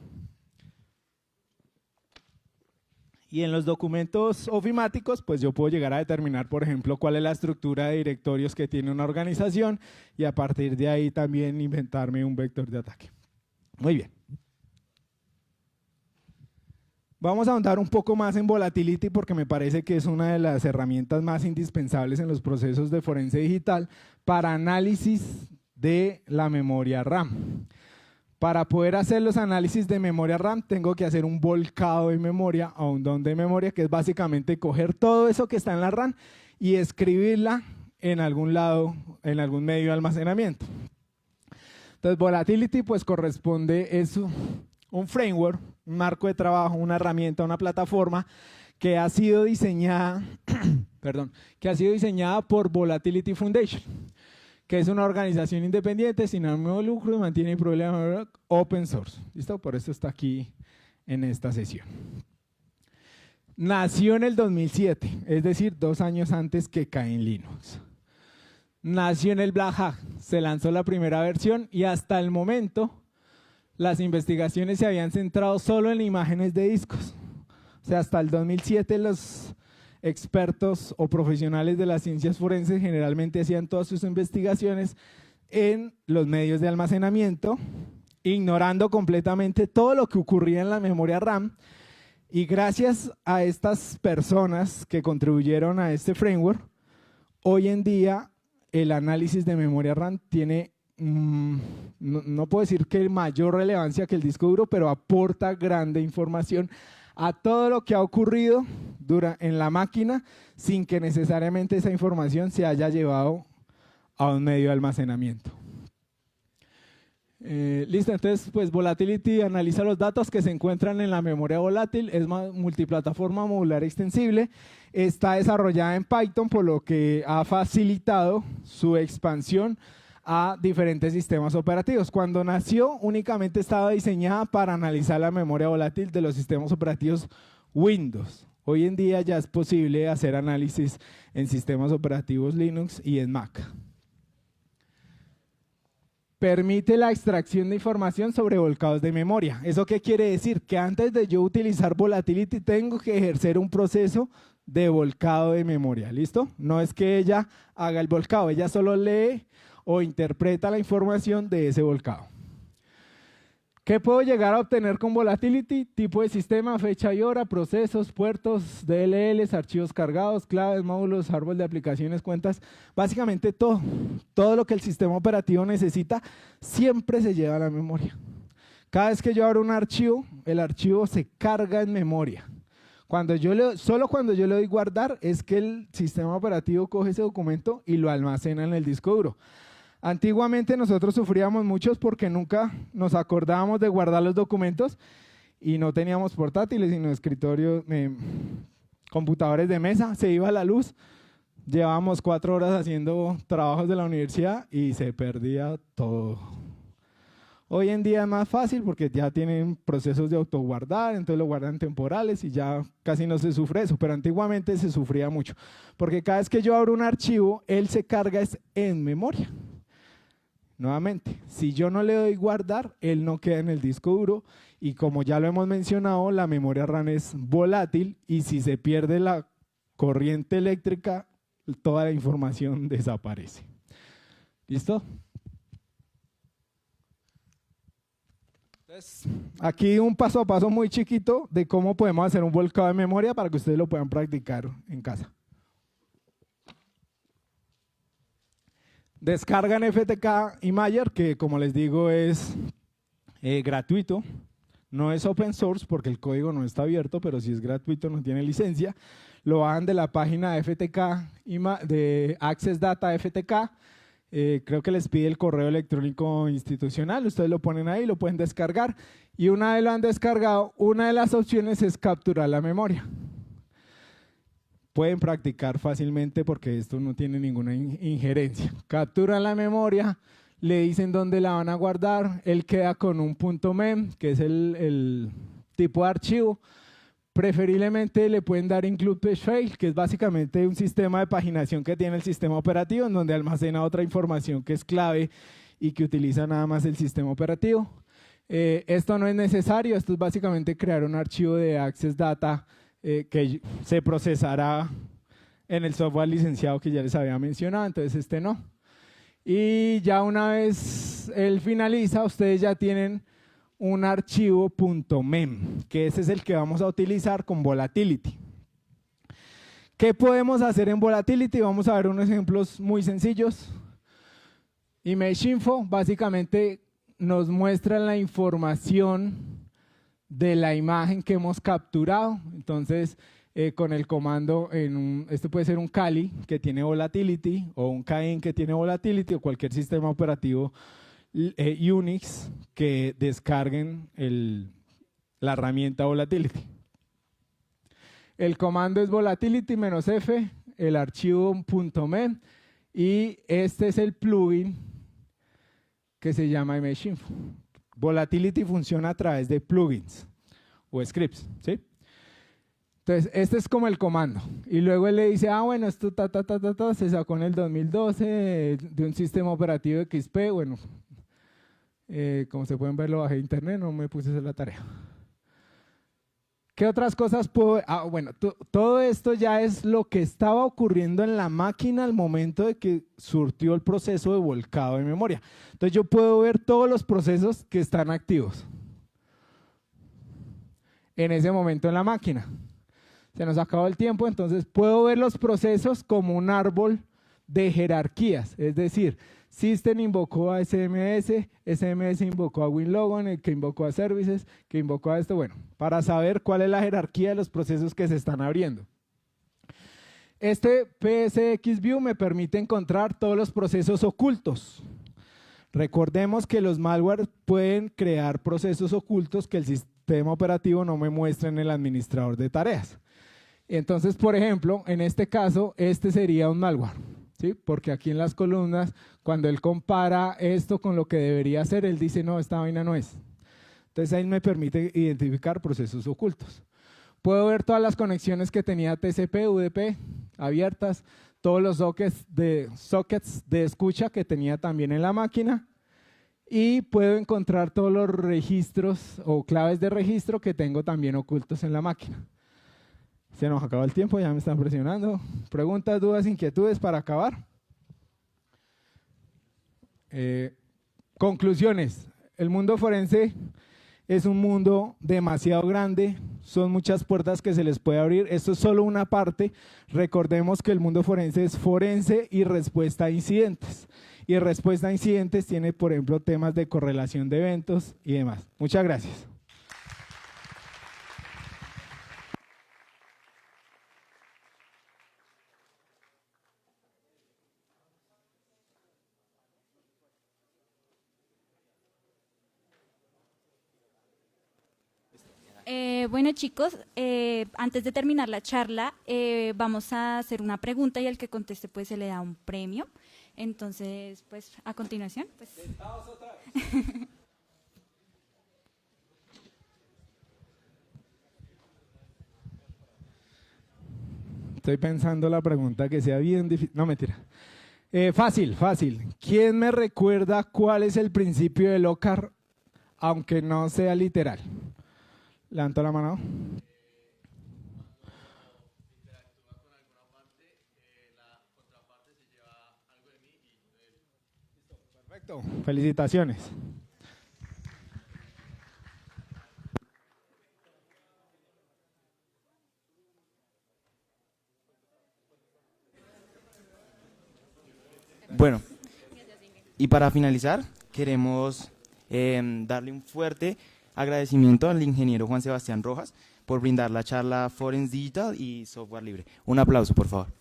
Y en los documentos ofimáticos, pues yo puedo llegar a determinar, por ejemplo, cuál es la estructura de directorios que tiene una organización y a partir de ahí también inventarme un vector de ataque. Muy bien. Vamos a ahondar un poco más en volatility porque me parece que es una de las herramientas más indispensables en los procesos de forense digital para análisis de la memoria RAM. Para poder hacer los análisis de memoria RAM tengo que hacer un volcado de memoria a un dump de memoria, que es básicamente coger todo eso que está en la RAM y escribirla en algún lado, en algún medio de almacenamiento. Entonces volatility pues corresponde eso. Un framework, un marco de trabajo, una herramienta, una plataforma que ha sido diseñada, por Volatility Foundation, que es una organización independiente sin ánimo de lucro y mantiene problemas open source. ¿Listo? Por eso está aquí en esta sesión. Nació en el 2007, es decir, 2 años antes que cae en Linux. Nació en el Black Hat, se lanzó la primera versión y hasta el momento las investigaciones se habían centrado solo en imágenes de discos. O sea, hasta el 2007 los expertos o profesionales de las ciencias forenses generalmente hacían todas sus investigaciones en los medios de almacenamiento, ignorando completamente todo lo que ocurría en la memoria RAM. Y gracias a estas personas que contribuyeron a este framework, hoy en día el análisis de memoria RAM tiene no puedo decir que mayor relevancia que el disco duro, pero aporta grande información a todo lo que ha ocurrido en la máquina sin que necesariamente esa información se haya llevado a un medio de almacenamiento. Listo, entonces pues Volatility analiza los datos que se encuentran en la memoria volátil, es multiplataforma modular extensible, está desarrollada en Python, por lo que ha facilitado su expansión a diferentes sistemas operativos. Cuando nació únicamente estaba diseñada para analizar la memoria volátil de los sistemas operativos Windows. Hoy en día ya es posible hacer análisis en sistemas operativos Linux y en Mac. Permite la extracción de información sobre volcados de memoria. ¿Eso qué quiere decir? Que antes de yo utilizar Volatility tengo que ejercer un proceso de volcado de memoria, ¿listo? No es que ella haga el volcado, ella solo lee o interpreta la información de ese volcado. ¿Qué puedo llegar a obtener con Volatility? Tipo de sistema, fecha y hora, procesos, puertos, DLLs, archivos cargados, claves, módulos, árbol de aplicaciones, cuentas, básicamente todo. Todo lo que el sistema operativo necesita siempre se lleva a la memoria. Cada vez que yo abro un archivo, el archivo se carga en memoria. Solo cuando yo le doy guardar es que el sistema operativo coge ese documento y lo almacena en el disco duro. Antiguamente nosotros sufríamos muchos porque nunca nos acordábamos de guardar los documentos y no teníamos portátiles, sino escritorios, computadores de mesa, se iba la luz, llevábamos 4 horas haciendo trabajos de la universidad y se perdía todo. Hoy en día es más fácil porque ya tienen procesos de autoguardar, entonces lo guardan temporales y ya casi no se sufre eso, pero antiguamente se sufría mucho, porque cada vez que yo abro un archivo, él se carga en memoria. Nuevamente, si yo no le doy guardar, él no queda en el disco duro y como ya lo hemos mencionado, la memoria RAM es volátil y si se pierde la corriente eléctrica, toda la información desaparece. ¿Listo? Entonces, aquí un paso a paso muy chiquito de cómo podemos hacer un volcado de memoria para que ustedes lo puedan practicar en casa. Descargan FTK Imager, que como les digo es gratuito, no es open source porque el código no está abierto, pero si es gratuito, no tiene licencia. Lo bajan de la página de FTK, de Access Data FTK, creo que les pide el correo electrónico institucional, ustedes lo ponen ahí, lo pueden descargar y una vez lo han descargado, una de las opciones es capturar la memoria. Pueden practicar fácilmente porque esto no tiene ninguna injerencia. Capturan la memoria, le dicen dónde la van a guardar, él queda con un .mem, que es el tipo de archivo. Preferiblemente le pueden dar include page fail, que es básicamente un sistema de paginación que tiene el sistema operativo, en donde almacena otra información que es clave y que utiliza nada más el sistema operativo. Esto no es necesario, esto es básicamente crear un archivo de Access Data que se procesará en el software licenciado que ya les había mencionado, entonces este no. Y ya una vez él finaliza, ustedes ya tienen un archivo .mem, que ese es el que vamos a utilizar con Volatility. ¿Qué podemos hacer en Volatility? Vamos a ver unos ejemplos muy sencillos. ImageInfo básicamente nos muestra la información de la imagen que hemos capturado. Entonces, con el comando, este puede ser un Kali que tiene Volatility o un Cain que tiene Volatility o cualquier sistema operativo Unix que descarguen la herramienta Volatility. El comando es volatility-f, el archivo .mem y este es el plugin que se llama ImageInfo. Volatility funciona a través de plugins o scripts, ¿sí? Entonces, este es como el comando. Y luego él le dice, bueno, esto se sacó en el 2012 de un sistema operativo XP. Bueno, como se pueden ver, lo bajé de internet, no me puse a hacer la tarea. ¿Qué otras cosas puedo...? Bueno, todo esto ya es lo que estaba ocurriendo en la máquina al momento de que surtió el proceso de volcado de memoria. Entonces yo puedo ver todos los procesos que están activos en ese momento en la máquina. Se nos acabó el tiempo, entonces puedo ver los procesos como un árbol de jerarquías, es decir, System invocó a SMS, SMS invocó a WinLogon, el que invocó a Services, que invocó a esto, bueno, para saber cuál es la jerarquía de los procesos que se están abriendo. Este PSXView me permite encontrar todos los procesos ocultos. Recordemos que los malware pueden crear procesos ocultos que el sistema operativo no me muestra en el administrador de tareas. Entonces, por ejemplo, en este caso, este sería un malware, ¿sí? Porque aquí en las columnas, cuando él compara esto con lo que debería ser, él dice, no, esta vaina no es. Entonces, ahí me permite identificar procesos ocultos. Puedo ver todas las conexiones que tenía TCP, UDP abiertas, todos los sockets de escucha que tenía también en la máquina, y puedo encontrar todos los registros o claves de registro que tengo también ocultos en la máquina. Se nos acabó el tiempo, ya me están presionando. ¿Preguntas, dudas, inquietudes para acabar? Conclusiones. El mundo forense es un mundo demasiado grande, son muchas puertas que se les puede abrir. Esto es solo una parte. Recordemos que el mundo forense es forense y respuesta a incidentes. Y respuesta a incidentes tiene, por ejemplo, temas de correlación de eventos y demás. Muchas gracias. Bueno chicos, antes de terminar la charla, vamos a hacer una pregunta y al que conteste pues se le da un premio. Entonces, pues a continuación. Pues. Estoy pensando la pregunta que sea bien difícil. No, mentira. Fácil. ¿Quién me recuerda cuál es el principio del OCAR, aunque no sea literal? Levanto la mano. Perfecto. Felicitaciones. Bueno, y para finalizar, queremos darle un fuerte agradecimiento al ingeniero Juan Sebastián Rojas por brindar la charla Forense Digital y Software Libre. Un aplauso, por favor.